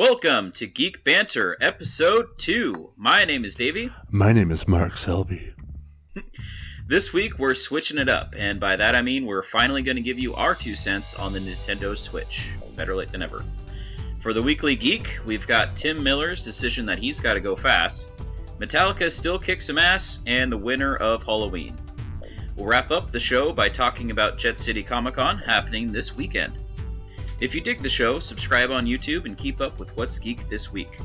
Welcome to Geek Banter, Episode 2. My name is Davey. My name is Marc Selby. This week we're switching it up, and by that I mean we're finally going to give you our 2 cents on the Nintendo Switch. Better late than never. For the Weekly Geek, we've got Tim Miller's decision that he's got to go fast, Metallica still kicks some ass, and the winner of Halloween. We'll wrap up the show by talking about Jet City Comic Con happening this weekend. If you dig the show, subscribe on YouTube and keep up with what's geek this week.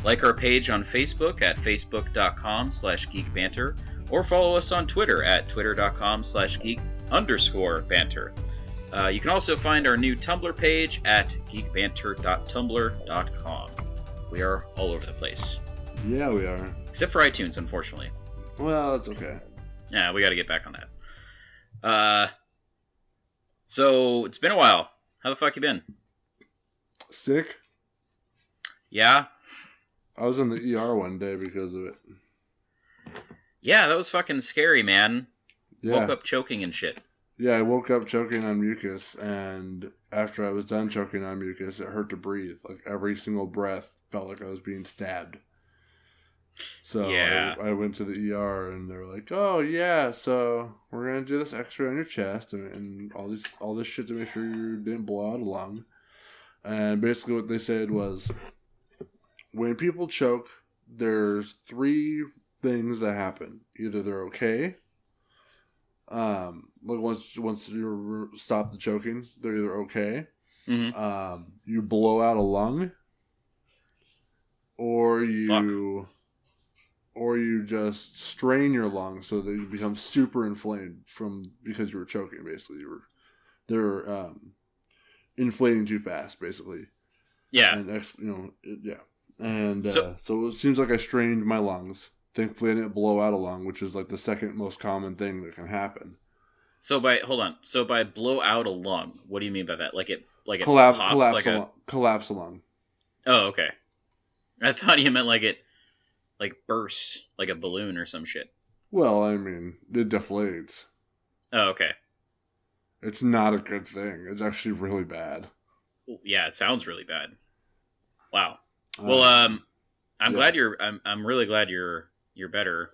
Like our page on Facebook at facebook.com/geekbanter, or follow us on Twitter at twitter.com/geek_banter. You can also find our new Tumblr page at geekbanter.tumblr.com. We are all over the place. Yeah, we are. Except for iTunes, unfortunately. Well, it's okay. Yeah, we got to get back on that. So, it's been a while. How the fuck you been? Sick? Yeah? I was in the ER one day because of it. Yeah, that was fucking scary, man. Yeah. Woke up choking and shit. Yeah, I woke up choking on mucus, and after I was done choking on mucus, it hurt to breathe. Like, every single breath felt like I was being stabbed. So yeah. I went to the ER, and they were like, "Oh yeah, so we're gonna do this X-ray on your chest and all this shit to make sure you didn't blow out a lung." And basically, what they said was, when people choke, there's 3 things that happen. Either they're okay, like once you stop the choking, they're either okay. Mm-hmm. You blow out a lung, or you just strain your lungs so that you become super inflamed because you were choking. Basically, they're inflating too fast. Basically, yeah, and and so it seems like I strained my lungs. Thankfully, I didn't blow out a lung, which is like the second most common thing that can happen. So by blow out a lung, what do you mean by that? Like it collapse a lung. Oh, okay. I thought you meant like it bursts like a balloon or some shit. Well, I mean, it deflates. Oh, okay. It's not a good thing. It's actually really bad. Yeah, it sounds really bad. Wow. Well, I'm glad I'm really glad you're better.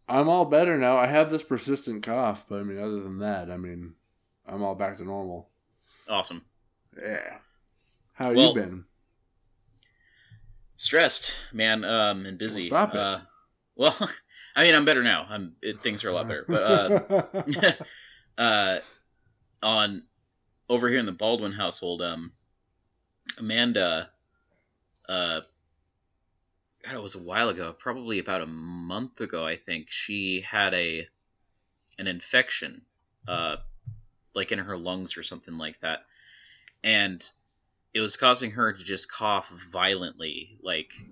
I'm all better now. I have this persistent cough, but I mean, other than that, I mean, I'm all back to normal. Awesome. Yeah. How you been? Stressed, man, and busy. Well, stop it. Well, I mean, I'm better now. Things are a lot better. But on over here in the Baldwin household, Amanda, God, it was a while ago, probably about a month ago, I think. She had an infection, like in her lungs or something like that, and it was causing her to just cough violently,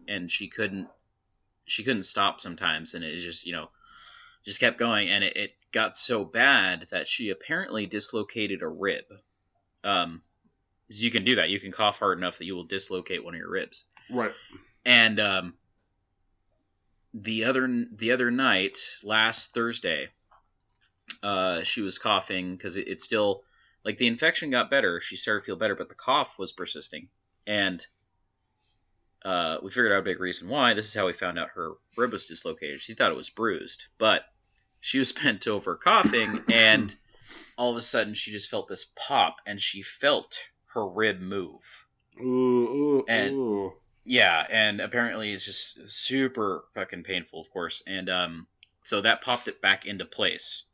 and she couldn't stop sometimes, and it just kept going, and it got so bad that she apparently dislocated a rib. You can do that. You can cough hard enough that you will dislocate one of your ribs. Right. And the other night, last Thursday, she was coughing because it's still. Like, the infection got better, she started to feel better, but the cough was persisting. And we figured out a big reason why. This is how we found out her rib was dislocated. She thought it was bruised, but she was bent over coughing, and all of a sudden she just felt this pop, and she felt her rib move. Ooh. Yeah, and apparently it's just super fucking painful, of course. And so that popped it back into place.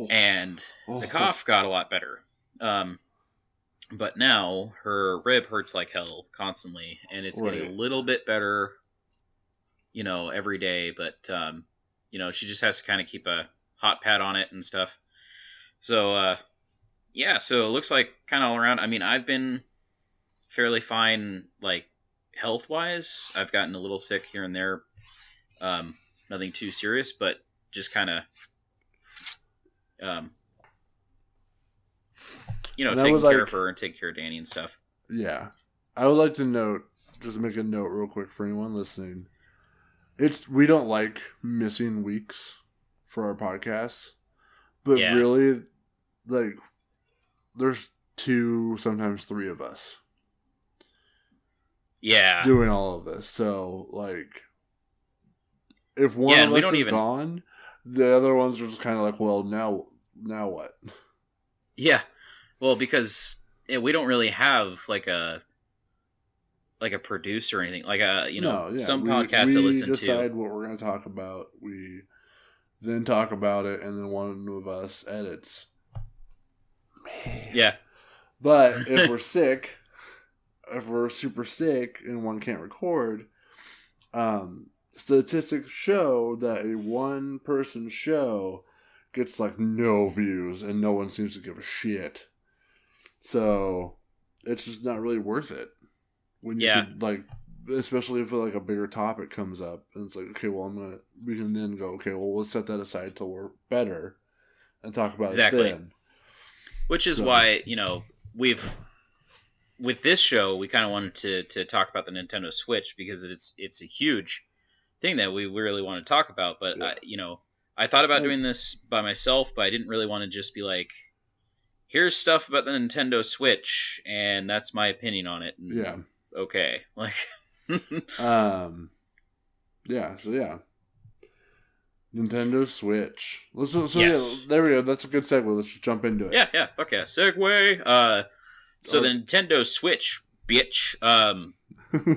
And the cough got a lot better. But now her rib hurts like hell constantly, and it's getting a little bit better, every day. But, she just has to kind of keep a hot pad on it and stuff. So, so it looks like kind of all around. I mean, I've been fairly fine, like, health-wise. I've gotten a little sick here and there. Nothing too serious, but just kind of... taking care of her and taking care of Danny and stuff. Yeah. I would like to make a note real quick for anyone listening. We don't like missing weeks for our podcasts, but really, like, there's 2, sometimes 3 of us. Yeah. doing all of this. So, like, if one of us is gone, the other ones are just kind of like, well, now what? Yeah. Well, because we don't really have like a producer or anything. Like some podcasts I we listen decide to. what we're going to talk about. We then talk about it, and then one of us edits. Man. Yeah. But if we're sick, if we're super sick and one can't record, statistics show that a one-person show gets like no views and no one seems to give a shit. So it's just not really worth it. When you could, like, especially if like a bigger topic comes up and it's like, okay, well we can then go, okay, well let's set that aside till we're better and talk about it then. Which is why, with this show, we kind of wanted to talk about the Nintendo Switch because it's a huge thing that we really want to talk about. But, I thought about doing this by myself, but I didn't really want to just be like, here's stuff about the Nintendo Switch, and that's my opinion on it. And, okay. Like, Nintendo Switch. There we go. That's a good segue. Let's just jump into it. Yeah. Fuck yeah. Segue. So the Nintendo Switch, bitch.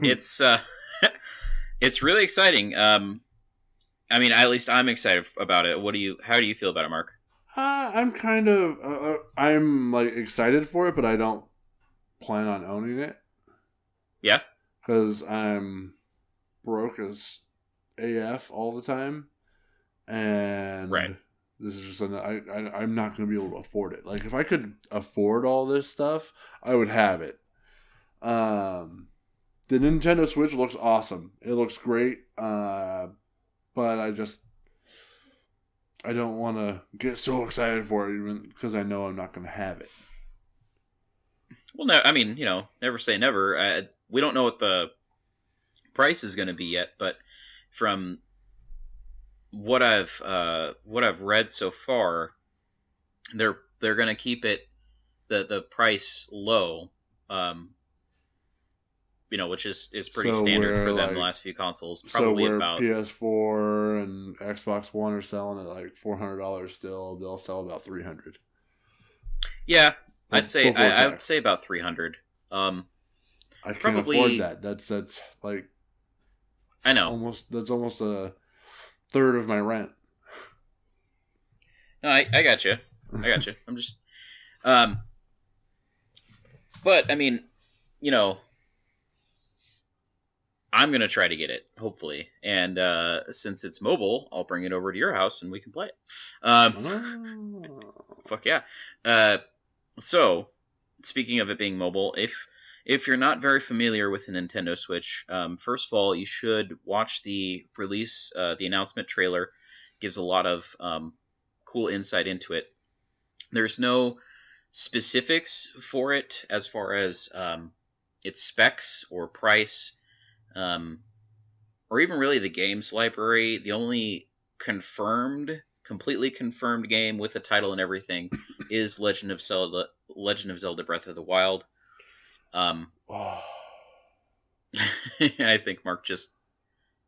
It's it's really exciting. I mean, at least I'm excited about it. How do you feel about it, Mark? I'm kind of I'm like excited for it, but I don't plan on owning it. Yeah. Because I'm broke as AF all the time, and this is just I'm not going to be able to afford it. Like, if I could afford all this stuff, I would have it. The Nintendo Switch looks awesome. It looks great, but I don't want to get so excited for it, even because I know I'm not going to have it. Well, no, I mean, never say never. We don't know what the price is going to be yet, but from what I've read so far, they're going to keep it the price low, which is pretty standard for them. The last few consoles, probably about PS4 and Xbox One are selling at like $400 still. They'll sell about $300. Yeah, I would say about $300. I can't afford that. That's like, I know. That's almost a third of my rent. No, I got you. I'm just, but I mean, I'm gonna try to get it, hopefully, and since it's mobile, I'll bring it over to your house and we can play it. Fuck yeah. So, speaking of it being mobile, if you're not very familiar with the Nintendo Switch, first of all, you should watch the release, the announcement trailer. Gives a lot of cool insight into it. There's no specifics for it as far as its specs or price, or even really the games library. The only completely confirmed game with a title and everything is Legend of Zelda Breath of the Wild. I think Mark just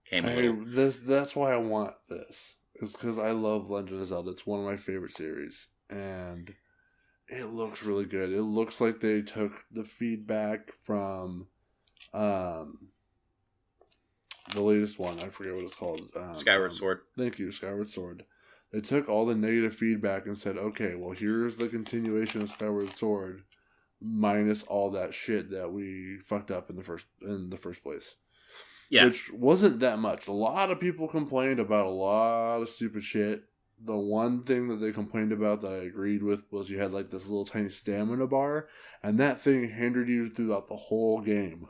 came a little. That's why I want this. It's because I love Legend of Zelda. It's one of my favorite series, and it looks really good. It looks like they took the feedback from the latest one. I forget what it's called. Skyward Sword. Thank you, Skyward Sword. They took all the negative feedback and said, okay, well, here's the continuation of Skyward Sword, minus all that shit that we fucked up in the first place. Yeah. Which wasn't that much. A lot of people complained about a lot of stupid shit. The one thing that they complained about that I agreed with was you had like this little tiny stamina bar, and that thing hindered you throughout the whole game.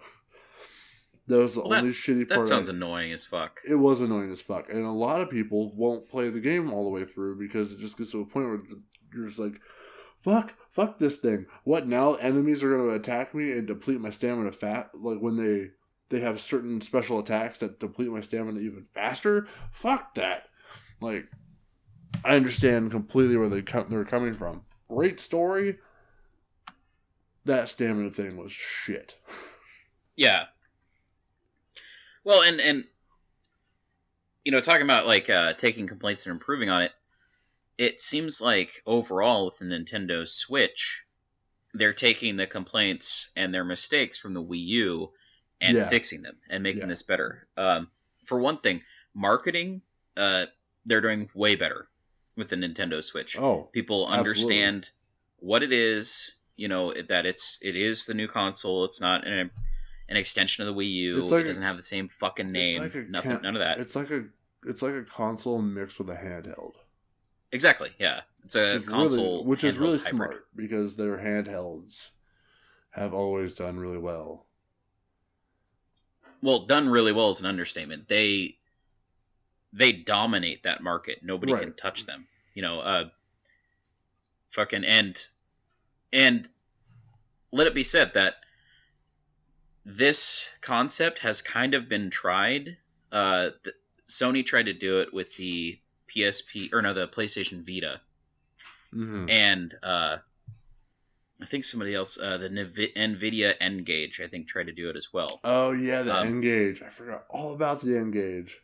That was the only shitty part. That sounds annoying as fuck. It was annoying as fuck. And a lot of people won't play the game all the way through because it just gets to a point where you're just like, fuck this thing. What now? Enemies are going to attack me and deplete my stamina like when they have certain special attacks that deplete my stamina even faster. Fuck that. Like, I understand completely where they're coming from. Great story. That stamina thing was shit. Yeah. Well, and talking about like taking complaints and improving on it, it seems like overall with the Nintendo Switch, they're taking the complaints and their mistakes from the Wii U and fixing them and making this better. For one thing, marketing, they're doing way better with the Nintendo Switch. Oh, people understand what it is. That it is the new console. It's not an extension of the Wii U. It doesn't have the same fucking name. None of that. It's like a console mixed with a handheld. Exactly. Yeah, it's a console, which is really hybrid. smart because their handhelds have always done really well. Well, done really well is an understatement. They dominate that market. Nobody can touch them. Fucking and let it be said that this concept has kind of been tried. Sony tried to do it with the the PlayStation Vita, and I think somebody else, the NVIDIA N-Gage, I think tried to do it as well. Oh yeah, the N-Gage. I forgot all about the N-Gage.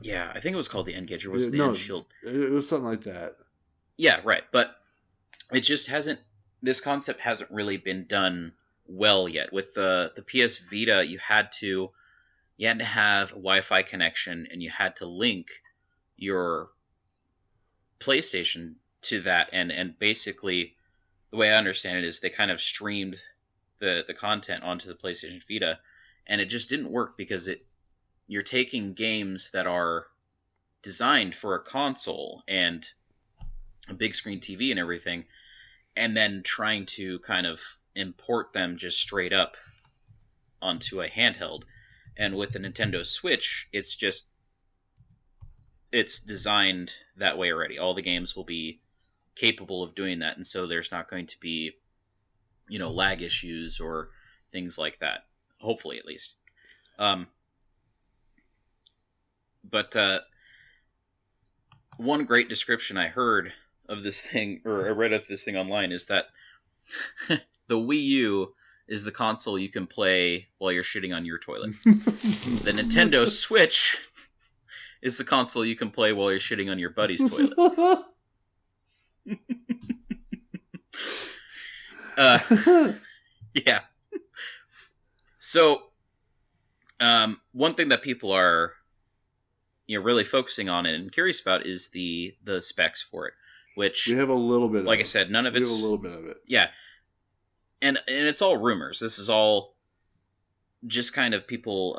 Yeah, I think it was called the N-Gage, or was it the N-Shield? It was something like that. Yeah, right. But it just hasn't. This concept hasn't really been done well yet. With the PS Vita, you had to have a Wi-Fi connection, and you had to link your PlayStation to that, and basically, the way I understand it is they kind of streamed the content onto the PlayStation Vita, and it just didn't work because you're taking games that are designed for a console and a big screen TV and everything, and then trying to kind of import them just straight up onto a handheld. And with the Nintendo Switch, it's designed that way already. All the games will be capable of doing that, and so there's not going to be, lag issues or things like that. Hopefully, at least. But one great description I heard of this thing, or I read of this thing online, is that the Wii U is the console you can play while you're shitting on your toilet. The Nintendo Switch is the console you can play while you're shitting on your buddy's toilet. Yeah. So, one thing that people are really focusing on and curious about is the specs for it, which we have a little bit. Like I said, none of it's. We have a little bit of it. Yeah, and it's all rumors. This is all just kind of people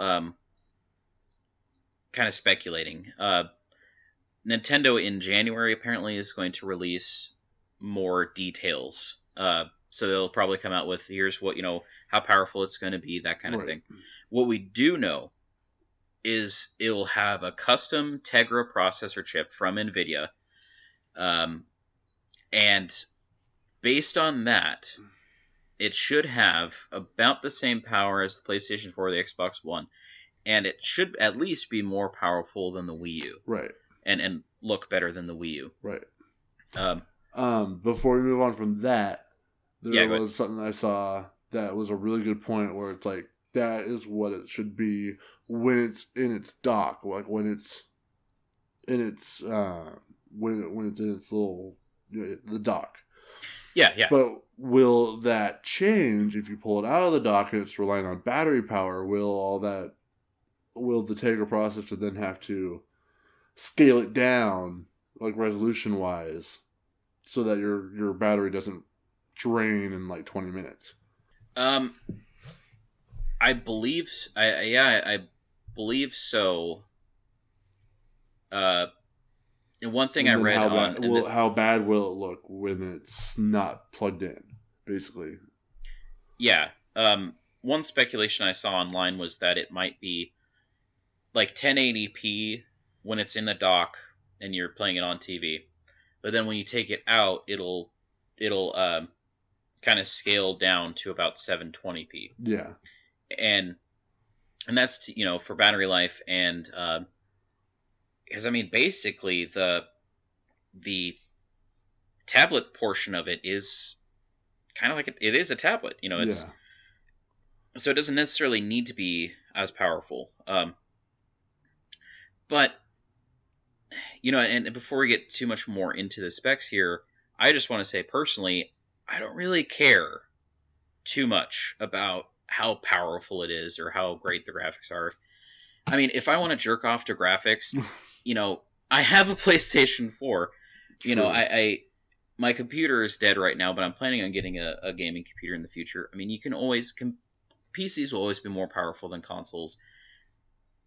kind of speculating. Nintendo in January apparently is going to release more details. So they'll probably come out with, here's what, how powerful it's going to be, that kind of thing. What we do know is it'll have a custom Tegra processor chip from NVIDIA. And based on that, it should have about the same power as the PlayStation 4 or the Xbox One. And it should at least be more powerful than the Wii U. Right. And look better than the Wii U. Right. Before we move on from that, there was something I saw that was a really good point where it's like, that is what it should be when it's in its dock, like when it's in its when it's in its little the dock. Yeah, yeah. But will that change if you pull it out of the dock and it's relying on battery power? Will the Tegra processor then have to scale it down, like resolution wise, so that your battery doesn't drain in like 20 minutes? I believe I believe so. And one thing I read how bad will it look when it's not plugged in, basically? Yeah. One speculation I saw online was that it might be like 1080p when it's in the dock and you're playing it on TV, but then when you take it out, it'll kind of scale down to about 720p. Yeah. And that's for battery life, and because basically the tablet portion of it is kind of like it is a tablet. It's So it doesn't necessarily need to be as powerful. But, and before we get too much more into the specs here, I just want to say personally, I don't really care too much about how powerful it is or how great the graphics are. I mean, if I want to jerk off to graphics, I have a PlayStation 4. True. My computer is dead right now, but I'm planning on getting a gaming computer in the future. I mean, you can always... PCs will always be more powerful than consoles,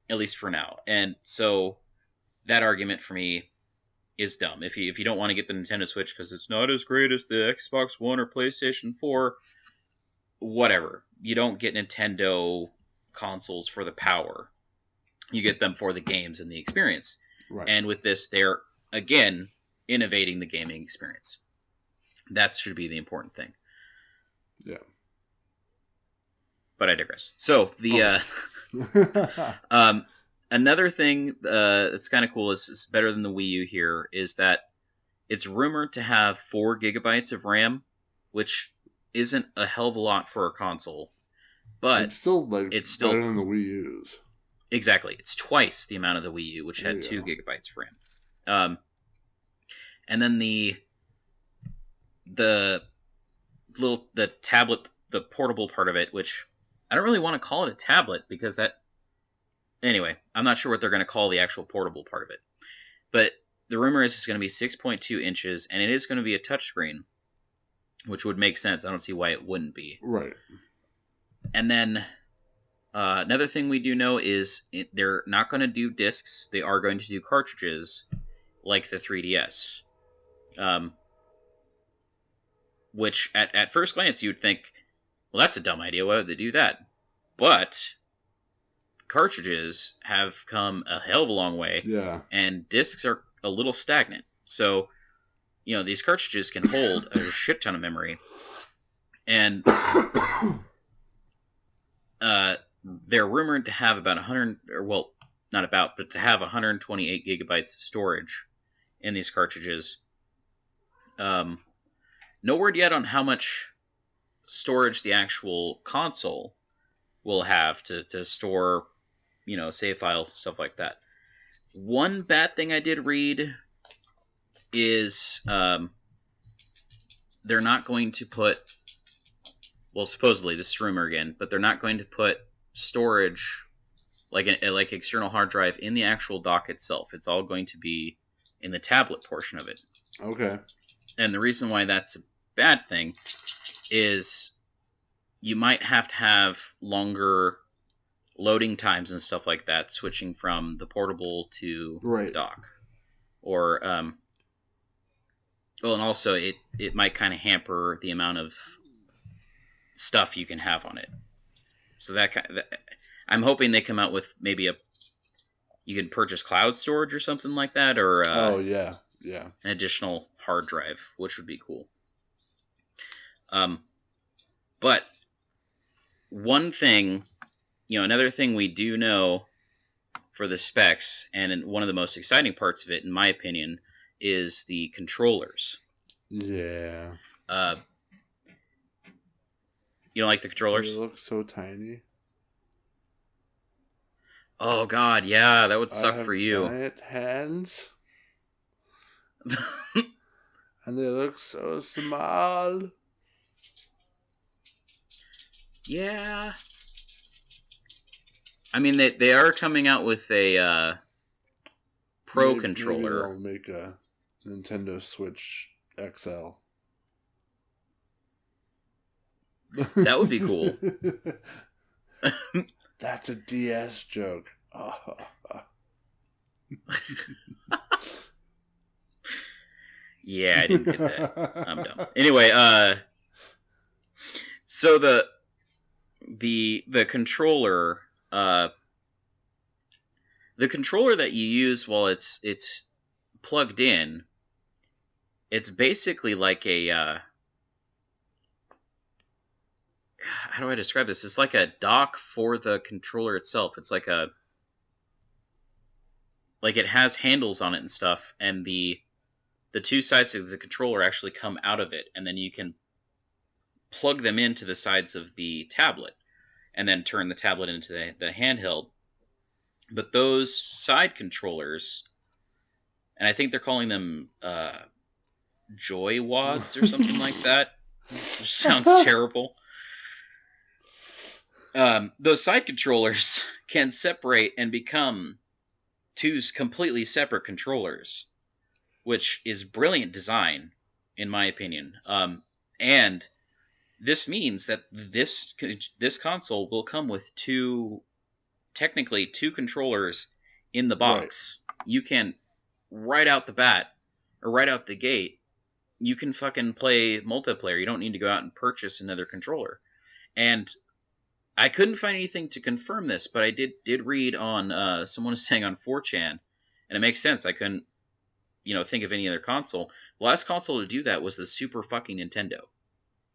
at least for now. And so that argument for me is dumb. If you don't want to get the Nintendo Switch because it's not as great as the Xbox One or PlayStation 4, whatever. You don't get Nintendo consoles for the power. You get them for the games and the experience. Right. And with this, they're, again, innovating the gaming experience. That should be the important thing. Yeah. But I digress. So the another thing that's kind of cool is better than the Wii U here is that it's rumored to have 4 gigabytes of RAM, which isn't a hell of a lot for a console, but it's still better than the Wii U's. Exactly, it's twice the amount of the Wii U, which had 2 gigabytes of RAM. And then the tablet, the portable part of it, which I don't really want to call it a tablet because that... Anyway, I'm not sure what they're going to call the actual portable part of it. But the rumor is it's going to be 6.2 inches, and it is going to be a touchscreen, which would make sense. I don't see why it wouldn't be. Right. And then another thing we do know is they're not going to do discs. They are going to do cartridges like the 3DS. Which, at first glance, you'd think... Well, that's a dumb idea. Why would they do that? But cartridges have come a hell of a long way. Yeah. And discs are a little stagnant. So, these cartridges can hold a shit ton of memory. And they're rumored to have about 100... Well, not about, but to have 128 gigabytes of storage in these cartridges. No word yet on how much storage the actual console will have to store, save files and stuff like that. One bad thing I did read is they're not going to put, well, supposedly, this is rumor again, but they're not going to put storage, like external hard drive, in the actual dock itself. It's all going to be in the tablet portion of it. Okay. And the reason why that's a bad thing is you might have to have longer loading times and stuff like that, switching from the portable to the dock. Or, and also it might kind of hamper the amount of stuff you can have on it. So I'm hoping they come out with maybe you can purchase cloud storage or something like that, or yeah, an additional hard drive, which would be cool. But one thing, another thing we do know for the specs, and one of the most exciting parts of it, in my opinion, is the controllers. Yeah. You don't like the controllers? They look so tiny. Oh God, yeah, that would suck for you. Giant hands. And they look so small. Yeah. I mean, they are coming out with a Pro controller. Maybe they'll make a Nintendo Switch XL. That would be cool. That's a DS joke. Yeah, I didn't get that. I'm dumb. Anyway, so the controller, the controller that you use while it's plugged in, it's basically like a how do I describe this? It's like a dock for the controller itself. It's like it has handles on it and stuff, and the two sides of the controller actually come out of it, and then you can plug them into the sides of the tablet. and then turn the tablet into the handheld. But those side controllers, and I think they're calling them Joy Wads or something like that, which sounds terrible. Those side controllers can separate and become two completely separate controllers, which is brilliant design, in my opinion. And this means that this console will come with technically two controllers in the box. Right. You can, right out the bat, or right out the gate, you can fucking play multiplayer. You don't need to go out and purchase another controller. And I couldn't find anything to confirm this, but I did read on, someone was saying on 4chan, and it makes sense. I couldn't, think of any other console. The last console to do that was the Super fucking Nintendo.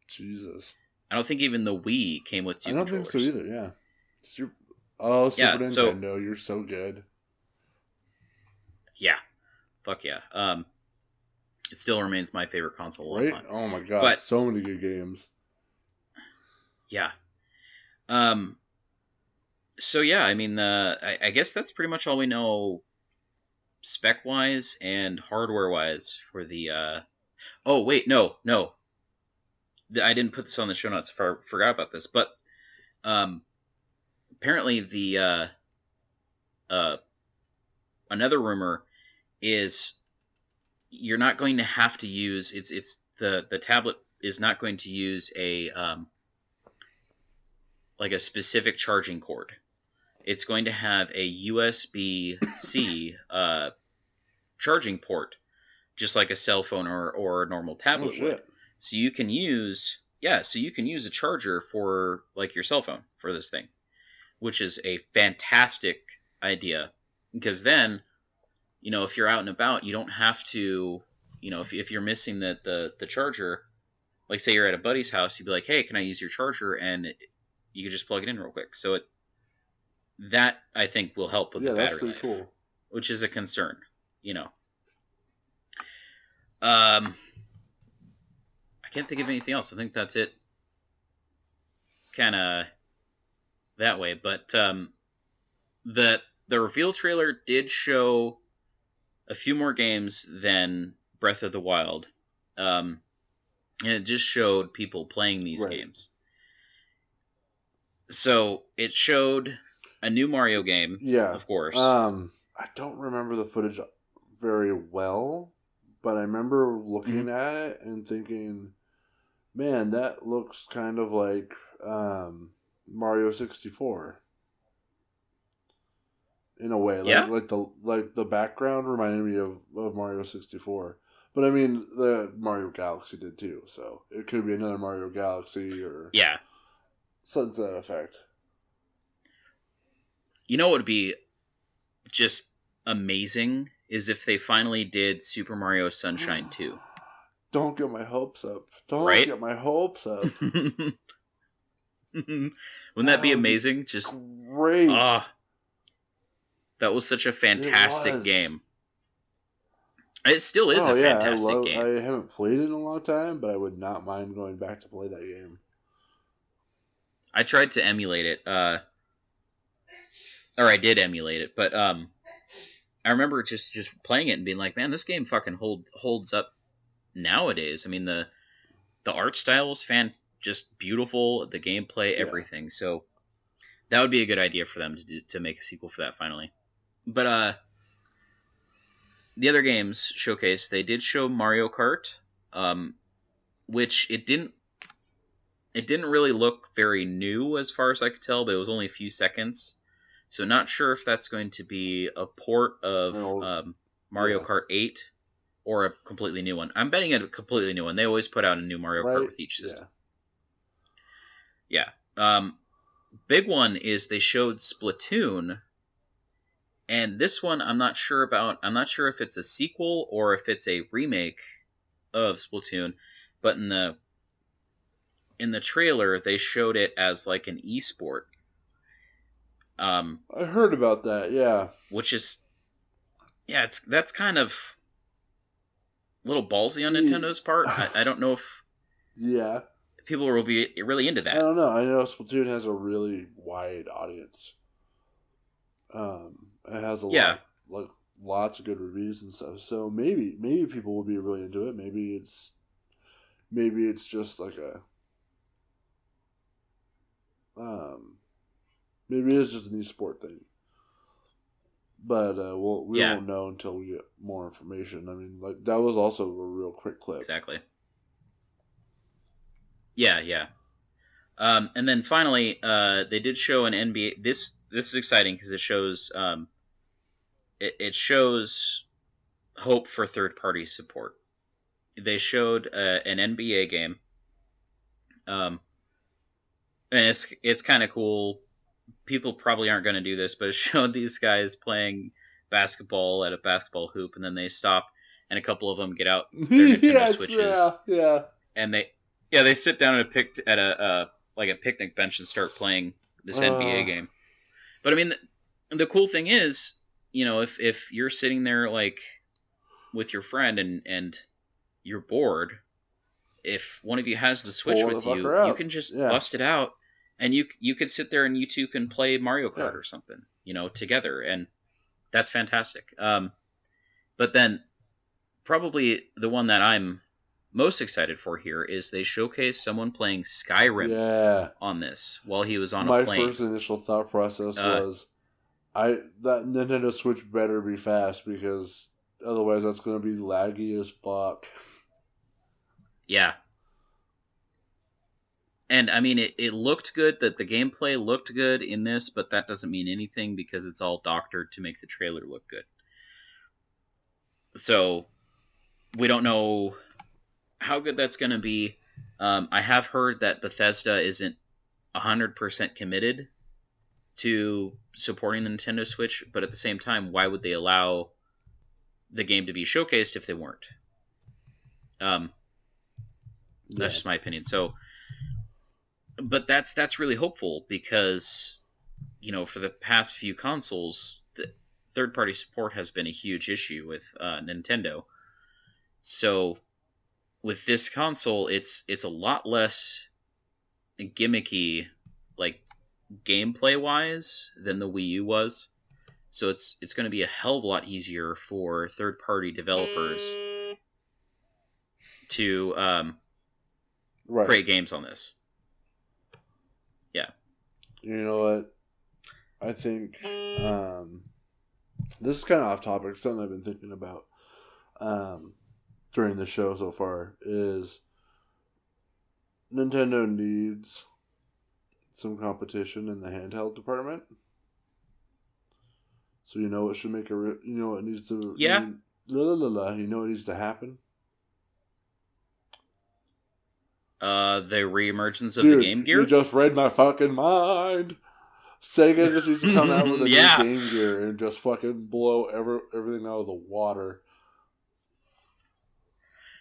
Jesus. I don't think even the Wii came with two controllers. I don't think so either, yeah. Super Nintendo, you're so good. Yeah. Fuck yeah. It still remains my favorite console of all time. Oh my god, so many good games. Yeah. So yeah, I mean, I guess that's pretty much all we know spec-wise and hardware-wise for the, oh, wait, no. I didn't put this on the show notes, I forgot about this, but, apparently the, another rumor is you're not going to have to use, the tablet is not going to use a specific charging cord. It's going to have a USB-C charging port, just like a cell phone or a normal tablet would. So you can use a charger for like your cell phone for this thing, which is a fantastic idea, because then, if you're out and about, you don't have to, if you're missing the charger, like say you're at a buddy's house, you'd be like, hey, can I use your charger? And you can just plug it in real quick. So that I think will help with the battery life, cool. Which is a concern, I can't think of anything else. I think that's it. Kind of that way, but the reveal trailer did show a few more games than Breath of the Wild, and it just showed people playing these games. So it showed a new Mario game, of course. I don't remember the footage very well, but I remember looking at it and thinking, man, that looks kind of like Mario 64. In a way, like the background reminded me of Mario 64. But I mean, the Mario Galaxy did too, so it could be another Mario Galaxy or something to that effect. What would be just amazing is if they finally did Super Mario Sunshine 2. Don't get my hopes up. Get my hopes up. Wouldn't that be amazing? Just great. That was such a fantastic game. It still is a fantastic game. I haven't played it in a long time, but I would not mind going back to play that game. I tried to emulate it, or I did emulate it, but I remember just playing it and being like, man, this game fucking holds up nowadays. I mean, the art style is just beautiful, the gameplay, everything. So that would be a good idea for them to make a sequel for that finally. But the other games showcase, they did show Mario Kart, which it didn't really look very new as far as I could tell, but it was only a few seconds. So not sure if that's going to be a port of Mario Kart 8 or a completely new one. I'm betting a completely new one. They always put out a new Mario Kart with each system. Yeah. Big one is they showed Splatoon. And this one I'm not sure about. I'm not sure if it's a sequel or if it's a remake of Splatoon. But in the trailer, they showed it as like an esport. I heard about that, yeah. Which is, that's kind of a little ballsy on Nintendo's part. I don't know if people will be really into I that. don't know. I know Splatoon has a really wide audience. It has a lot, like lots of good reviews and stuff. So maybe people will be really into it. Maybe it's just like maybe it's just a new sport thing. But we won't know until we get more information. I mean, like that was also a real quick clip. Exactly. Yeah. And then finally, they did show an NBA. This is exciting because it shows it shows hope for third party support. They showed an NBA game, and it's kind of cool. People probably aren't going to do this, but it showed these guys playing basketball at a basketball hoop, and then they stop, and a couple of them get out their Nintendo Switches, and they sit down at a picnic bench and start playing this NBA game. But I mean, the cool thing is, if you're sitting there like with your friend and you're bored, if one of you has the Switch with you, you can just bust it out, and you could sit there and you two can play Mario Kart or something, together, and that's fantastic. But then probably the one that I'm most excited for here is they showcase someone playing Skyrim on this while he was on a plane. My first initial thought process was, that Nintendo Switch better be fast, because otherwise that's going to be laggy as fuck. Yeah. And I mean, it looked good, that the gameplay looked good in this, but that doesn't mean anything because it's all doctored to make the trailer look good. So we don't know how good that's going to be. I have heard that Bethesda isn't 100% committed to supporting the Nintendo Switch, but at the same time, why would they allow the game to be showcased if they weren't? That's just my opinion. So, but that's really hopeful because, for the past few consoles, the third-party support has been a huge issue with Nintendo. So with this console, it's a lot less gimmicky, like gameplay wise, than the Wii U was. So it's going to be a hell of a lot easier for third party developers to create games on this. Yeah. You know what? I think this is kind of off topic. It's something I've been thinking about during the show so far is Nintendo needs some competition in the handheld department. So it should make what needs to you know what needs to happen. The reemergence of the GameGear. You just read my fucking mind. Sega just needs to come out with a new GameGear and just fucking blow everything out of the water.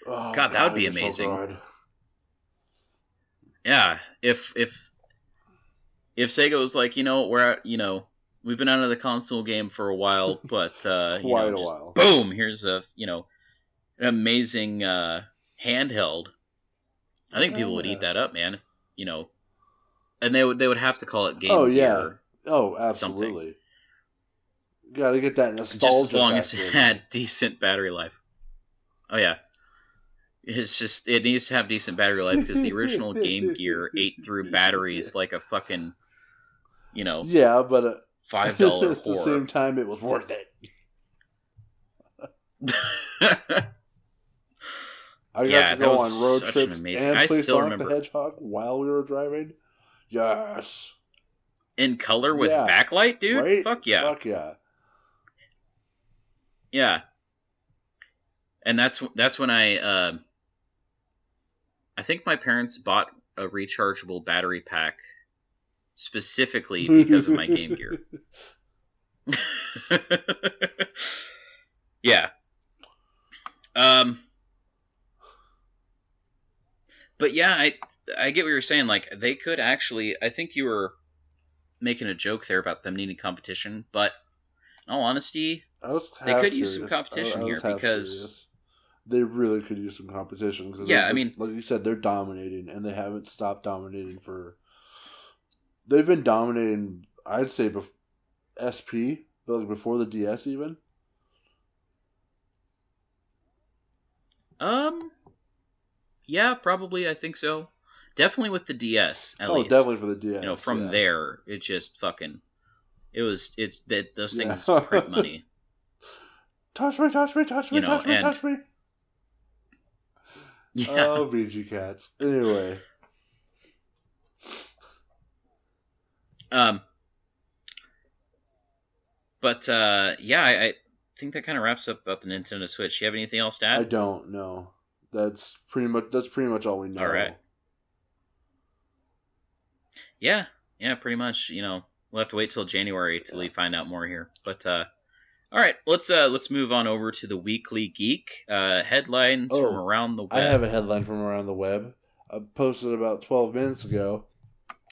Oh, God, that would be amazing. So yeah, if Sega was like, we're at, we've been out of the console game for a while, but quite a while. Boom, here's a an amazing handheld. I think people would eat that up, man. And they would have to call it GameGear. Oh yeah. Oh, absolutely. Got to get that nostalgia. Just as long as it had decent battery life. Oh yeah. It needs to have decent battery life because the original GameGear ate through batteries like a fucking, yeah, but $5 at the same time, it was worth it. I got to go on road trips and play Sonic the Hedgehog while we were driving. Yes. In color with backlight, dude? Right? Fuck yeah. Fuck yeah. Yeah. And that's when I think my parents bought a rechargeable battery pack specifically because of my GameGear. Yeah. But yeah, I get what you're saying. Like, they could actually, I think you were making a joke there about them needing competition, but in all honesty, they could use some competition here because they really could use some competition because yeah, I mean, like you said, they're dominating and they haven't stopped dominating for. They've been dominating, I'd say, SP, but like before the DS even. Yeah, probably. I think so. Definitely with the DS, at least. Definitely for the DS. You know, from there, it just fucking. That those Yeah. things print money. Touch me, touch me, touch me, You know, touch me, and touch me. yeah. Oh, VG cats. Anyway. But yeah, I think that kind of wraps up about the Nintendo Switch. You have anything else to add? I don't know. That's pretty much all we know. All right. Yeah, pretty much. You know, we'll have to wait till January till we find out more here. But all right, let's move on over to the Weekly Geek headlines from around the web. I have a headline from around the web. I posted about 12 minutes ago.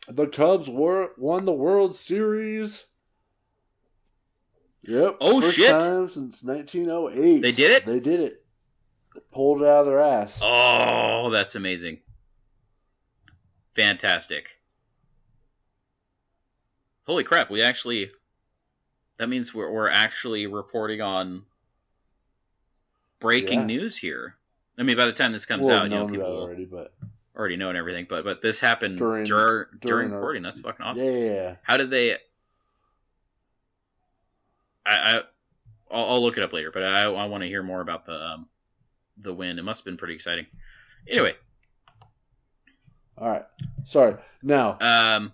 The Cubs won the World Series. Yep. Oh, first shit. time since 1908. They did it? They did it. They pulled it out of their ass. Oh, that's amazing. Fantastic. Holy crap, that means we're actually reporting on breaking news here. I mean, by the time this comes out, you know, people already know and everything, but this happened during recording. That's fucking awesome. Yeah. How did they... I'll look it up later, but I want to hear more about the win. It must have been pretty exciting. Anyway. All right. Sorry. Now,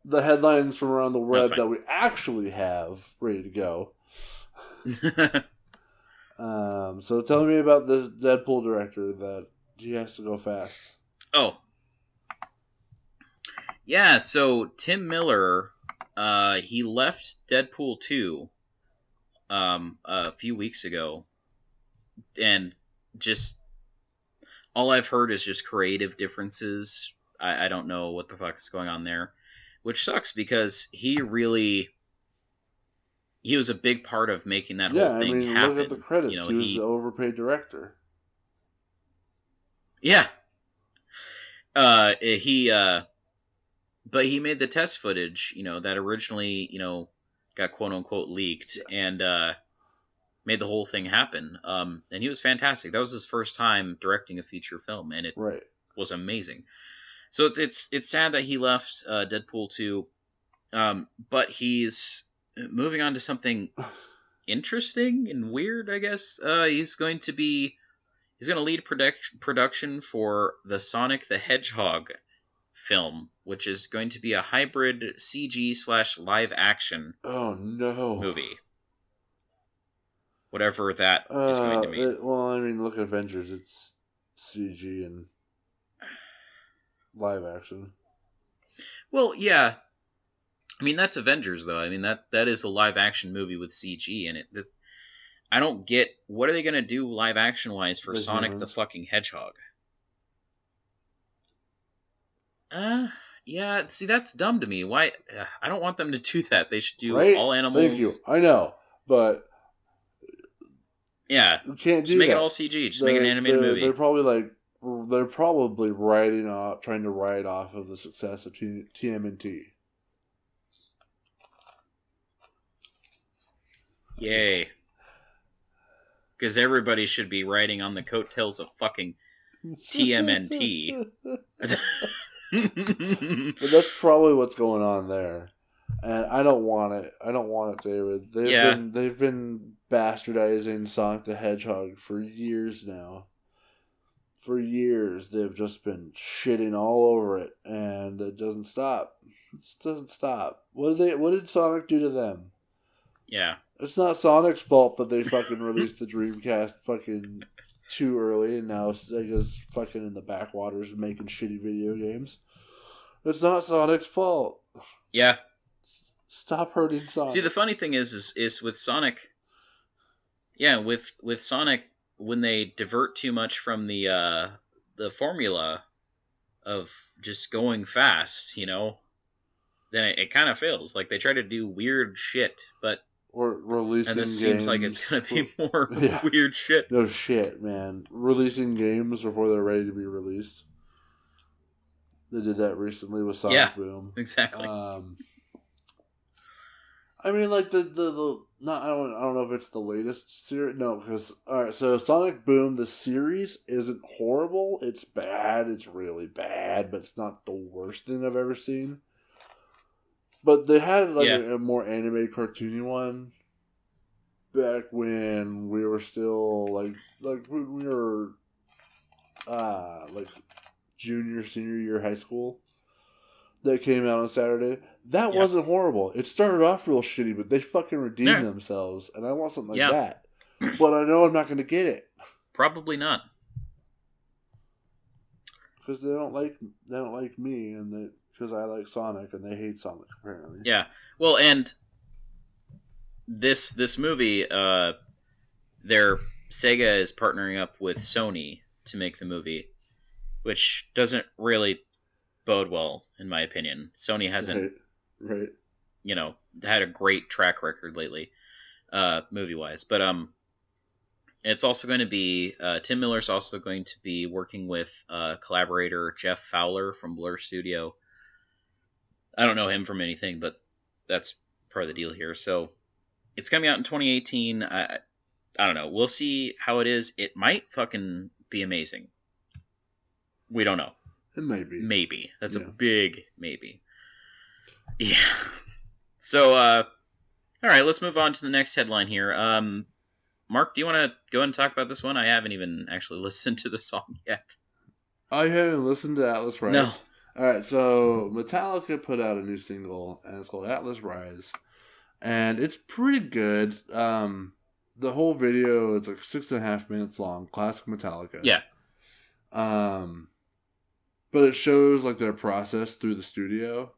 the headlines from around the web that we actually have ready to go. So tell me about this Deadpool director that he has to go fast. Oh. Yeah, so Tim Miller, he left Deadpool 2 a few weeks ago, and just all I've heard is just creative differences. I don't know what the fuck is going on there, which sucks because he was a big part of making that whole thing happen. Look at the credits. You know, he was the overpaid director. Yeah. But he made the test footage, you know, that originally, you know, got quote unquote leaked and made the whole thing happen. And he was fantastic. That was his first time directing a feature film, and it was amazing. So it's sad that he left Deadpool 2, but he's moving on to something interesting and weird, I guess. He's going to lead production for the Sonic the Hedgehog film, which is going to be a hybrid CG/live action movie. Whatever that is going to mean. Look at Avengers. It's CG and live action. Well, yeah. I mean, that's Avengers, though. I mean, that is a live action movie with CG in it. I don't get, what are they going to do live action wise for Sonic the fucking Hedgehog? Yeah, see, that's dumb to me. Why? I don't want them to do that. They should do all animals. Thank you. I know, but yeah, you can't just make it all CG. Just make it an animated movie. They're probably trying to ride off of the success of TMNT. Yay. Because everybody should be riding on the coattails of fucking TMNT. But that's probably what's going on there. And I don't want it. I don't want it, David. They've been bastardizing Sonic the Hedgehog for years now. For years, they've just been shitting all over it, and it doesn't stop. It just doesn't stop. What did Sonic do to them? Yeah. It's not Sonic's fault that they fucking released the Dreamcast fucking too early, and now Sega's fucking in the backwaters making shitty video games. It's not Sonic's fault. Yeah. Stop hurting Sonic. See, the funny thing is with Sonic. Yeah, with Sonic, when they divert too much from the formula of just going fast, you know, then it kind of fails. Like, they try to do weird shit, but Or releasing And this games. seems like it's going to be more Yeah. weird shit. No shit, man. Releasing games before they're ready to be released. They did that recently with Sonic Boom. Exactly. I mean, like the not I don't know if it's the latest series. No, because alright, so Sonic Boom the series isn't horrible. It's bad. It's really bad, but it's not the worst thing I've ever seen. But they had like a more anime cartoony one back when we were still like when we were like junior senior year high school. That came out on Saturday. That wasn't horrible. It started off real shitty, but they fucking redeemed themselves, and I want something like that. But I know I'm not going to get it. Probably not, because they don't like me, and because I like Sonic, and they hate Sonic apparently. Yeah. Well, and this movie, Sega is partnering up with Sony to make the movie, which doesn't really bode well, in my opinion. Sony hasn't, right. Had a great track record lately, movie-wise. But it's also going to be Tim Miller's also going to be working with collaborator Jeff Fowler from Blur Studio. I don't know him from anything, but that's part of the deal here. So it's coming out in 2018. I don't know. We'll see how it is. It might fucking be amazing. We don't know. It may be. Maybe. That's a big maybe. Yeah. So, all right, let's move on to the next headline here. Mark, do you want to go ahead and talk about this one? I haven't even actually listened to the song yet. I haven't listened to Atlas Rise. No. All right, so Metallica put out a new single, and it's called Atlas Rise. And it's pretty good. The whole video, it's like 6.5 minutes long. Classic Metallica. Yeah. But it shows like their process through the studio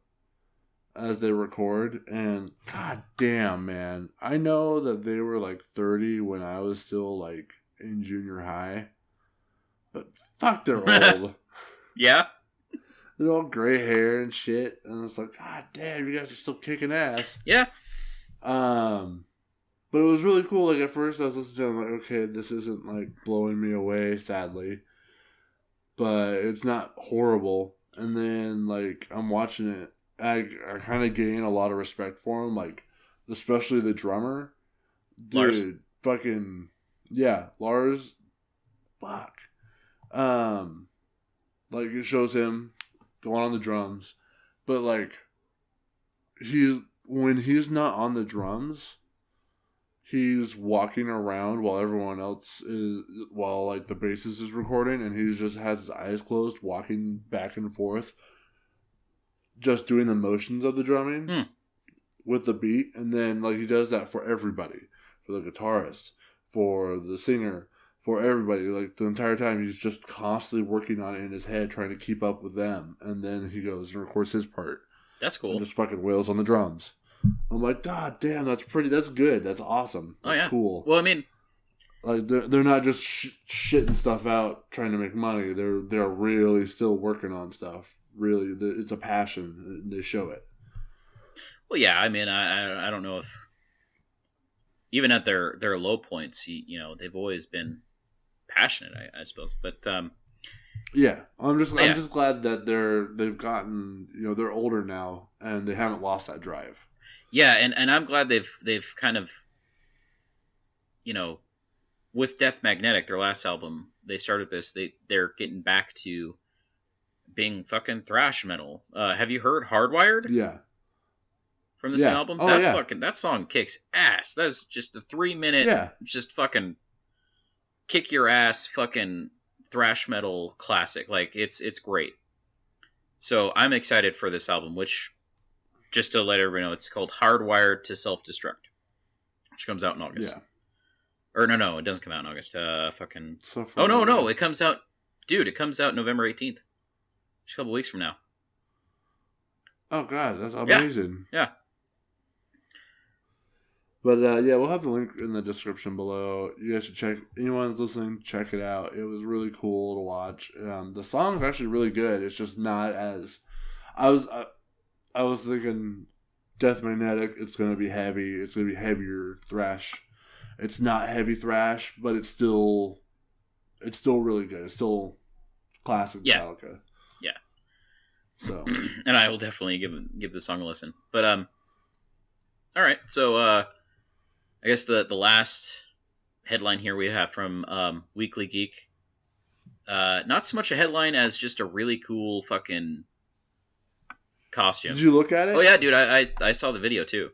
as they record, and god damn, man, I know that they were like 30 when I was still like in junior high, but fuck, they're old. Yeah, they're all gray hair and shit, and it's like, god damn, you guys are still kicking ass. Yeah. But it was really cool. Like at first I was listening to them like, okay, this isn't like blowing me away, sadly, but it's not horrible. And then like I'm watching it, I kind of gain a lot of respect for him, like especially the drummer, dude. Lars. Fucking yeah, Lars. Fuck. Like it shows him going on the drums, but like when he's not on the drums, he's walking around while everyone else is, while like the bassist is recording, and he just has his eyes closed, walking back and forth, just doing the motions of the drumming with the beat. And then like he does that for everybody, for the guitarist, for the singer, for everybody. Like the entire time he's just constantly working on it in his head, trying to keep up with them. And then he goes and records his part. That's cool. And just fucking wails on the drums. I'm like, god damn, that's good, that's awesome, that's cool. Well, I mean, like they're not just shitting stuff out trying to make money. They're really still working on stuff. Really, it's a passion. They show it. Well, yeah, I mean, I don't know if even at their low points, they've always been passionate, I suppose. But yeah, I'm just glad that they've gotten, they're older now and they haven't lost that drive. Yeah, and I'm glad they've kind of, with Death Magnetic, their last album, they started this. They're getting back to being fucking thrash metal. Have you heard Hardwired? Yeah. From this album? Oh, that song kicks ass. That's just a 3-minute, just fucking kick your ass fucking thrash metal classic. Like it's great. So I'm excited for this album, which, just to let everybody know, it's called Hardwired to Self-Destruct, which comes out in August. Yeah. Or no, it doesn't come out in August. No, it comes out, dude. It comes out November 18th. Just a couple weeks from now. Oh god, that's amazing. Yeah. But we'll have the link in the description below. You guys should check. Anyone that's listening, check it out. It was really cool to watch. The song's actually really good. It's just not as I was thinking death magnetic. It's going to be heavy. It's going to be heavier thrash. It's not heavy thrash, but it's still really good. It's still classic Metallica. Yeah. So, and I will definitely give the song a listen. But all right. So I guess the last headline here we have from Weekly Geek. Not so much a headline as just a really cool fucking costume. Did you look at it? Oh yeah, dude. I saw the video too.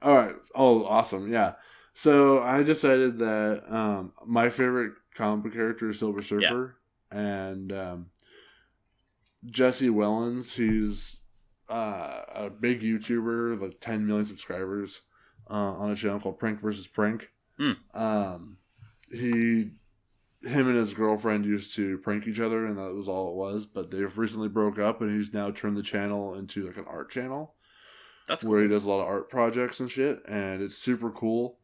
All right. Oh, awesome. Yeah. So I decided that my favorite comic book character is Silver Surfer, and Jesse Wellens, he's a big YouTuber, like 10 million subscribers, on a channel called Prank vs. Prank. Him and his girlfriend used to prank each other, and that was all it was. But they've recently broke up, and he's now turned the channel into like an art channel. That's cool. Where he does a lot of art projects and shit, and it's super cool.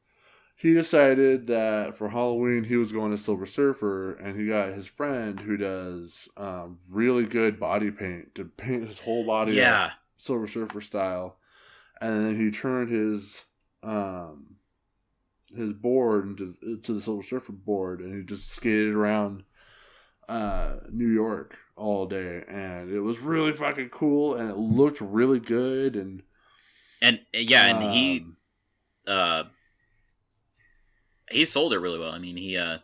He decided that for Halloween he was going to Silver Surfer, and he got his friend who does really good body paint to paint his whole body up Silver Surfer style, and then he turned his board into the Silver Surfer board, and he just skated around New York all day, and it was really fucking cool, and it looked really good, and he sold it really well. I mean, it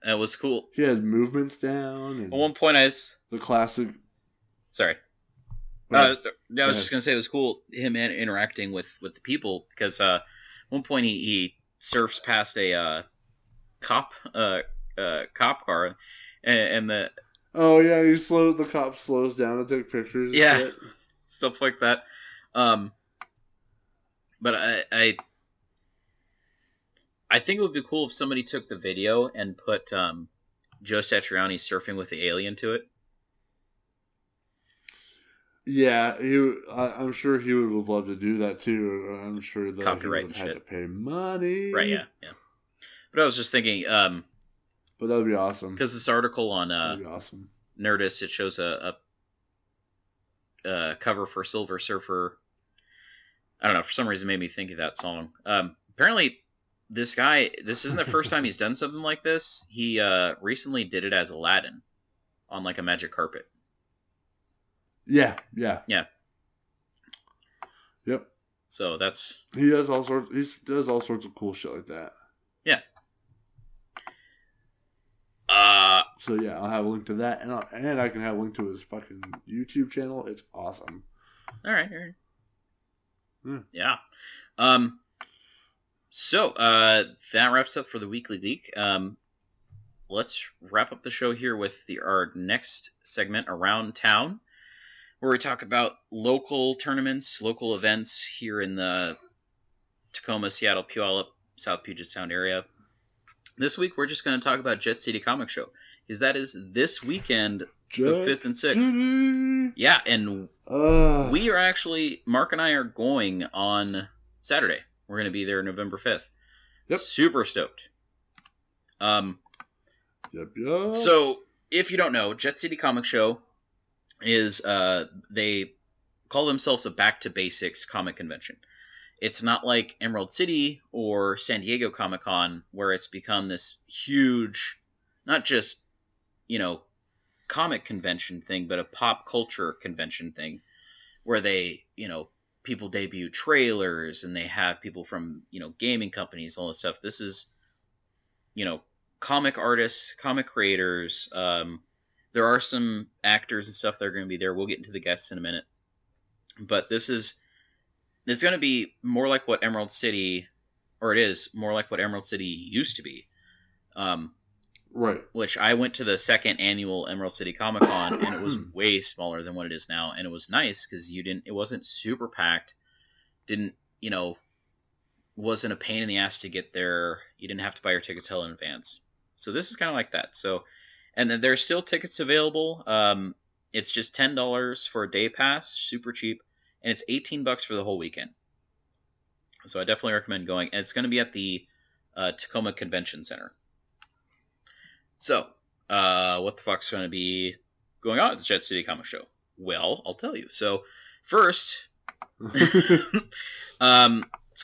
was cool. He had movements down. And at one point, the classic. Sorry. I was just gonna say it was cool him interacting with the people, because at one point he surfs past a cop car, and the the cop slows down to take pictures. And shit. Stuff like that. But I think it would be cool if somebody took the video and put Joe Satriani surfing with the alien to it. Yeah, I'm sure he would have loved to do that too. I'm sure that copyright he would have had to pay money. Right, yeah. But I was just thinking... but that would be awesome. Because this article on awesome. Nerdist, it shows a cover for Silver Surfer. I don't know, for some reason it made me think of that song. Apparently, this guy, this isn't the first time he's done something like this. He recently did it as Aladdin on like a magic carpet. Yeah. Yep. So he does all sorts of cool shit like that. Yeah. So yeah, I'll have a link to that, and I can have a link to his fucking YouTube channel. It's awesome. All right. Yeah. So that wraps up for the Weekly Geek. Let's wrap up the show here with our next segment, Around Town, where we talk about local tournaments, local events here in the Tacoma, Seattle, Puyallup, South Puget Sound area. This week, we're just going to talk about Jet City Comic Show, because that is this weekend, the 5th and 6th. City. Yeah, and we are actually, Mark and I are going on Saturday. We're going to be there November 5th. Yep. Super stoked. Yep. So, if you don't know, Jet City Comic Show is, they call themselves a back-to-basics comic convention. It's not like Emerald City or San Diego Comic-Con, where it's become this huge, not just, comic convention thing, but a pop culture convention thing, where they, people debut trailers, and they have people from, gaming companies, all this stuff. This is, comic artists, comic creators. There are some actors and stuff that are going to be there. We'll get into the guests in a minute. But it's going to be more like what Emerald City, or it is more like what Emerald City used to be. Right. Which I went to the second annual Emerald City Comic Con, and it was way smaller than what it is now. And it was nice because it wasn't super packed. Wasn't a pain in the ass to get there. You didn't have to buy your tickets hell in advance. So this is kind of like that. So, and then there's still tickets available. It's just $10 for a day pass, super cheap. And it's $18 for the whole weekend. So I definitely recommend going. And it's going to be at the Tacoma Convention Center. So, what the fuck's going to be going on at the Jet City Comic Show? Well, I'll tell you. So, First, let's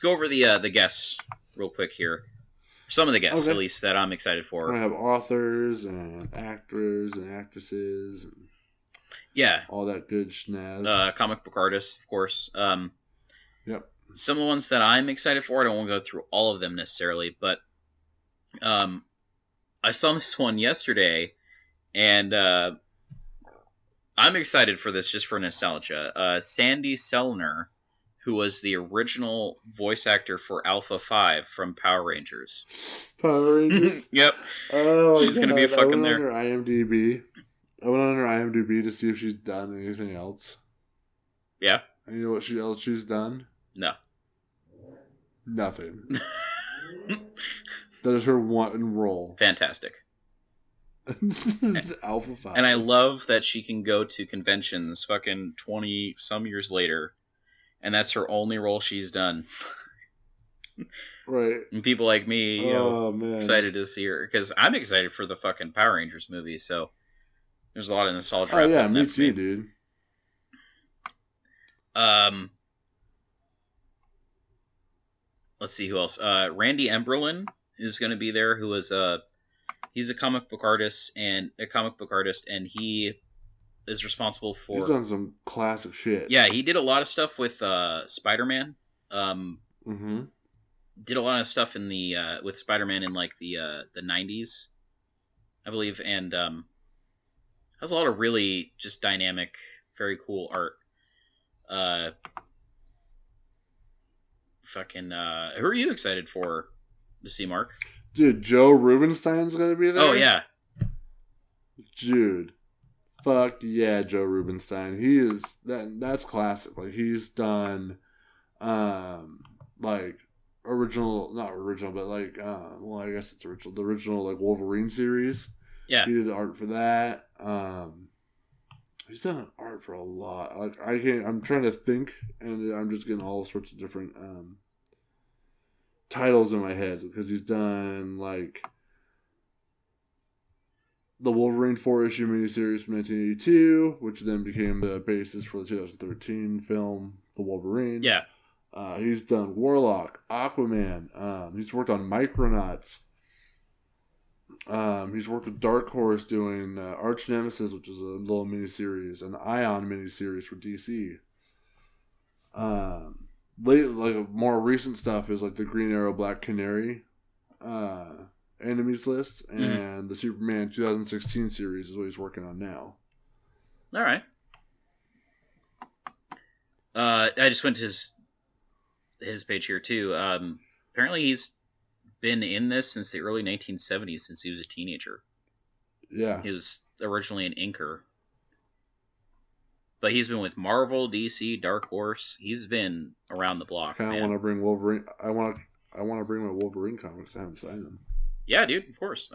go over the guests real quick here. Some of the guests, at least, that I'm excited for. I have authors and actors and actresses. And all that good schnaz. Comic book artists, of course. Yep. Some of the ones that I'm excited for, I don't want to go through all of them necessarily, but I saw this one yesterday, and I'm excited for this just for nostalgia. Sandy Selner, who was the original voice actor for Alpha 5 from Power Rangers. Power Rangers? Yep. Oh, she's going to be fucking there. I went on her IMDb to see if she's done anything else. Yeah? And you know what else she's done? No. Nothing. That is her one role. Fantastic. Alpha 5. And I love that she can go to conventions fucking 20-some years later, and that's her only role she's done. Right. And people like me, excited to see her. Because I'm excited for the fucking Power Rangers movie, so there's a lot of nostalgia. Oh, yeah, me too, dude. Let's see who else. Randy Emberlin is going to be there, who is he's a comic book artist, and he is responsible for. He's done some classic shit. Yeah, he did a lot of stuff with Spider-Man. Did a lot of stuff in the with Spider-Man in like the 90s, I believe, and has a lot of really just dynamic, very cool art. Who are you excited for to see, Mark? Dude, Joe Rubinstein's gonna be there? Oh, yeah. Dude. Fuck yeah, Joe Rubinstein. He is... That's classic. Like, he's done... like, original... Not original, but like... well, I guess it's original. The original, like, Wolverine series. Yeah. He did art for that. He's done art for a lot. Like, I'm trying to think, and I'm just getting all sorts of different... titles in my head, because he's done like the Wolverine 4-issue miniseries from 1982, which then became the basis for the 2013 film The Wolverine. Yeah. He's done Warlock, Aquaman. He's worked on Micronauts. He's worked with Dark Horse doing Arch Nemesis, which is a little miniseries, and the Ion miniseries for DC. Like more recent stuff is like the Green Arrow, Black Canary enemies list, and the Superman 2016 series is what he's working on now. All right. I just went to his page here too. Apparently he's been in this since the early 1970s, since he was a teenager. Yeah. He was originally an inker. But he's been with Marvel, DC, Dark Horse. He's been around the block. I kind of want to bring Wolverine. I want to bring my Wolverine comics to have him sign them. Yeah, dude, of course.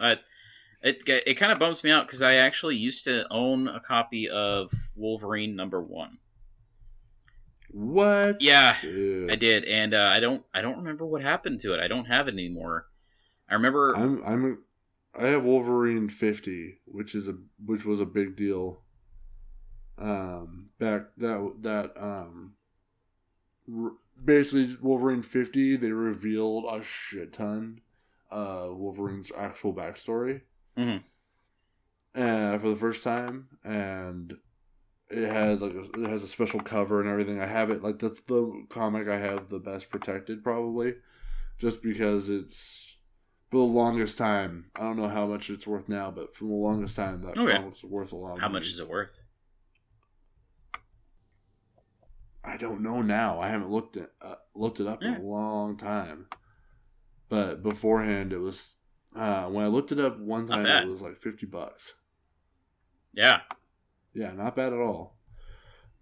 It kind of bums me out because I actually used to own a copy of Wolverine #1. What? Yeah, dude. I did, and I don't remember what happened to it. I don't have it anymore. I remember. I have Wolverine 50, which was a big deal. Basically Wolverine 50, they revealed a shit ton of Wolverine's actual backstory for the first time, and it has a special cover and everything. I have it, like, that's the comic I have the best protected, probably, just because it's, for the longest time, I don't know how much it's worth now, but for the longest time that comic's worth a lot. How much is it worth? I don't know now. I haven't looked it up in a long time. But beforehand, it was when I looked it up one time, it was like $50. Yeah. Yeah, not bad at all.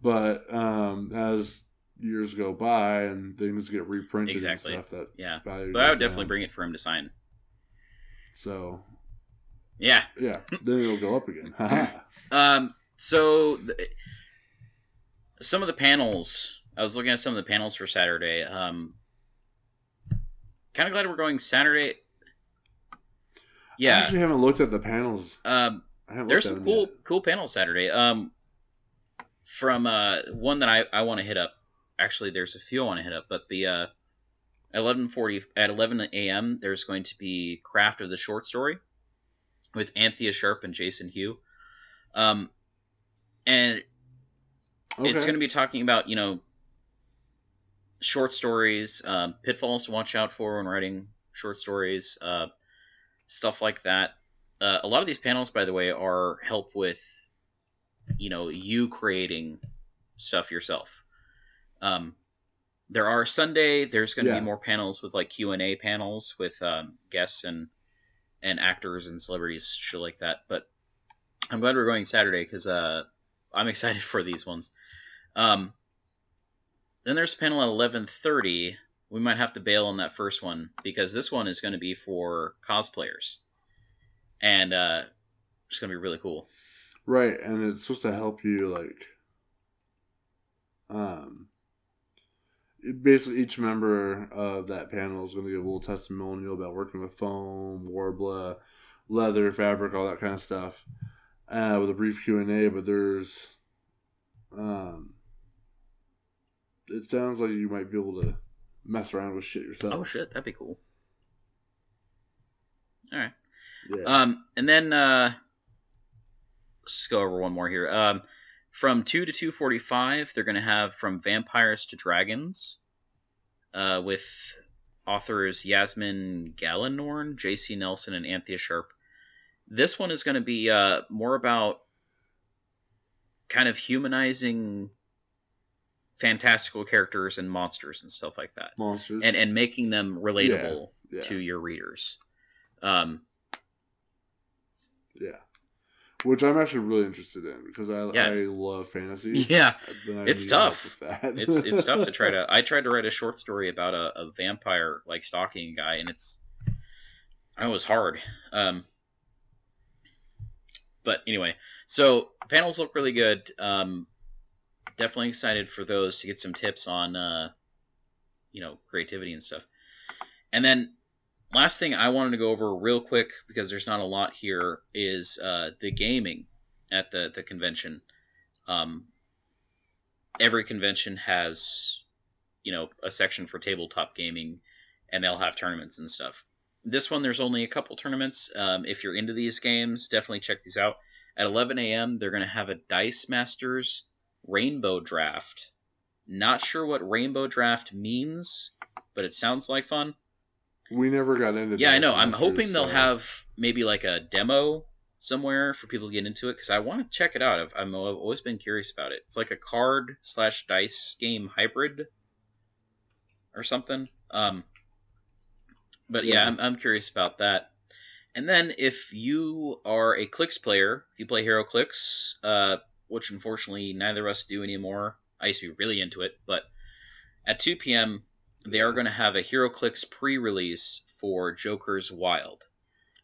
But as years go by and things get reprinted and stuff, value. But I would definitely bring it for him to sign. So. Yeah. Yeah. Then it'll go up again. So. Some of the panels, I was looking at some of the panels for Saturday. Kind of glad we're going Saturday. Yeah. I actually haven't looked at the panels. There's some cool panels Saturday. from one that I want to hit up. Actually, there's a few I want to hit up, but the 11 a.m. there's going to be Craft of the Short Story with Anthea Sharp and Jason Hugh, and it's going to be talking about short stories, pitfalls to watch out for when writing short stories, stuff like that. A lot of these panels, by the way, are help with you creating stuff yourself. There are Sunday. There's going to be more panels with like Q&A panels with guests and actors and celebrities, shit like that. But I'm glad we're going Saturday because I'm excited for these ones. Then there's a panel at 11:30. We might have to bail on that first one because this one is going to be for cosplayers, and it's going to be really cool. Right, and it's supposed to help you basically each member of that panel is going to give a little testimonial about working with foam, warbler, leather, fabric, all that kind of stuff, with a brief Q&A. But there's it sounds like you might be able to mess around with shit yourself. Oh shit, that'd be cool. All right. Yeah. And then let's just go over one more here. From 2 to 2:45, they're going to have From Vampires to Dragons, with authors Yasmin Galenorn, J.C. Nelson, and Anthea Sharp. This one is going to be more about kind of humanizing fantastical characters and monsters and stuff like that. Monsters. And making them relatable to your readers. Yeah. Which I'm actually really interested in because I love fantasy. Yeah, it's tough. It's tough to try to. I tried to write a short story about a vampire like stalking a guy, and it was hard. But anyway, so panels look really good. Definitely excited for those to get some tips on creativity and stuff. And then last thing I wanted to go over real quick, because there's not a lot here, is the gaming at the convention. Every convention has, a section for tabletop gaming, and they'll have tournaments and stuff. This one, there's only a couple tournaments. If you're into these games, definitely check these out. At 11 a.m., they're going to have a Dice Masters Rainbow Draft. Not sure what Rainbow Draft means, but it sounds like fun. We never got into. Yeah, I know. I'm hoping they'll have maybe like a demo somewhere for people to get into it, because I want to check it out. I've always been curious about it. It's like a card/dice game hybrid or something. But yeah, I'm curious about that. And then if you are a Clicks player, if you play HeroClix, which unfortunately neither of us do anymore. I used to be really into it, but at 2 p.m. they are going to have a HeroClix pre-release for Joker's Wild,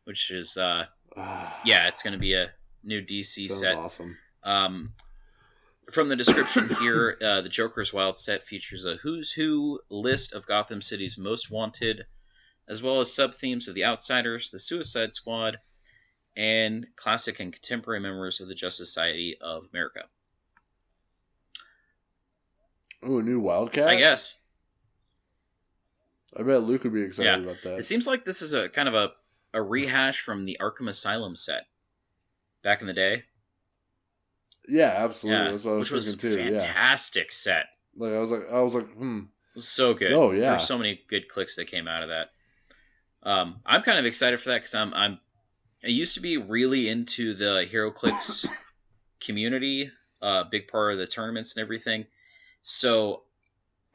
which is it's going to be a new DC set. Awesome. From the description here, the Joker's Wild set features a who's who list of Gotham City's most wanted, as well as sub-themes of The Outsiders, the Suicide Squad, and classic and contemporary members of the Justice Society of America. Oh, a new Wildcat? I guess. I bet Luke would be excited about that. It seems like this is a kind of a rehash from the Arkham Asylum set back in the day. Yeah, absolutely. Yeah, that's what I was thinking too. Fantastic set. Like I was like, It was so good. Oh yeah. There's so many good clicks that came out of that. I'm kind of excited for that because I used to be really into the HeroClix community, big part of the tournaments and everything. So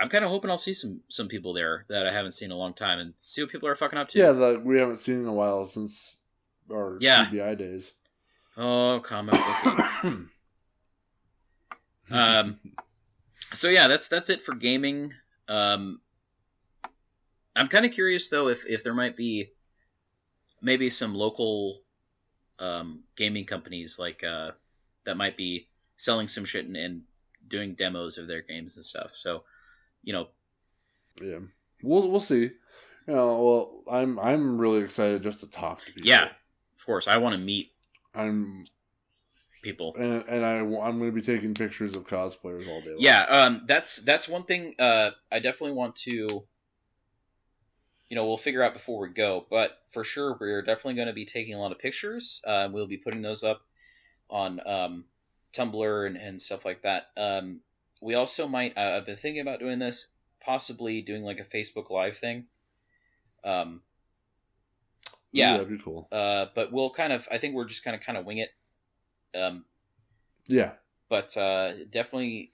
I'm kind of hoping I'll see some people there that I haven't seen in a long time and see what people are fucking up to. Yeah, that we haven't seen in a while since our CBI days. Oh, comic booking. So yeah, that's it for gaming. I'm kind of curious though if there might be maybe some local gaming companies like that might be selling some shit and doing demos of their games and stuff. So, yeah, we'll see. Well, I'm really excited just to talk to people. Yeah, of course. I want to meet people. And I'm going to be taking pictures of cosplayers all day long. Yeah, that's one thing I definitely want to, we'll figure out before we go, but for sure we're definitely going to be taking a lot of pictures. We'll be putting those up on Tumblr and stuff like that. We also might, I've been thinking about doing this, possibly doing like a Facebook Live thing. Yeah, that'd be cool. But we'll I think we're just kind of wing it. Yeah. But definitely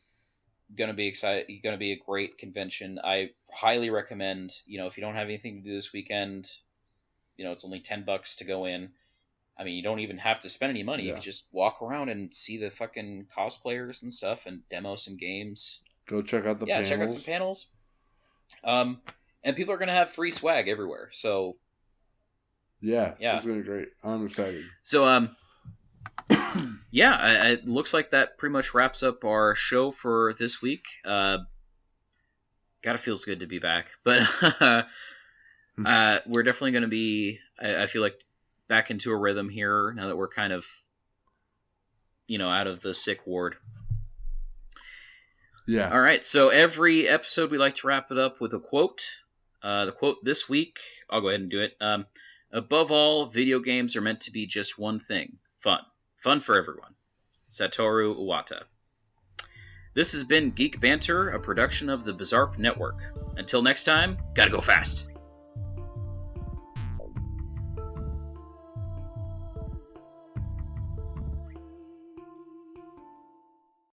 going to be excited. Going to be a great convention. I highly recommend, if you don't have anything to do this weekend, it's only $10 to go in. I mean, you don't even have to spend any money. You can just walk around and see the fucking cosplayers and stuff and demo some games. Go check out the panels. Yeah, check out some panels. And people are going to have free swag everywhere. So, yeah, it's going to be great. I'm excited. So, yeah, it looks like that pretty much wraps up our show for this week. Gotta feels good to be back. But we're definitely going to be, I feel like, back into a rhythm here now that we're kind of, out of the sick ward. Yeah. All right, so every episode we like to wrap it up with a quote. The quote this week, I'll go ahead and do it. Above all, video games are meant to be just one thing: fun. Fun for everyone. Satoru Iwata. This has been Geek Banter, a production of the Bizarre Network. Until next time, gotta go fast.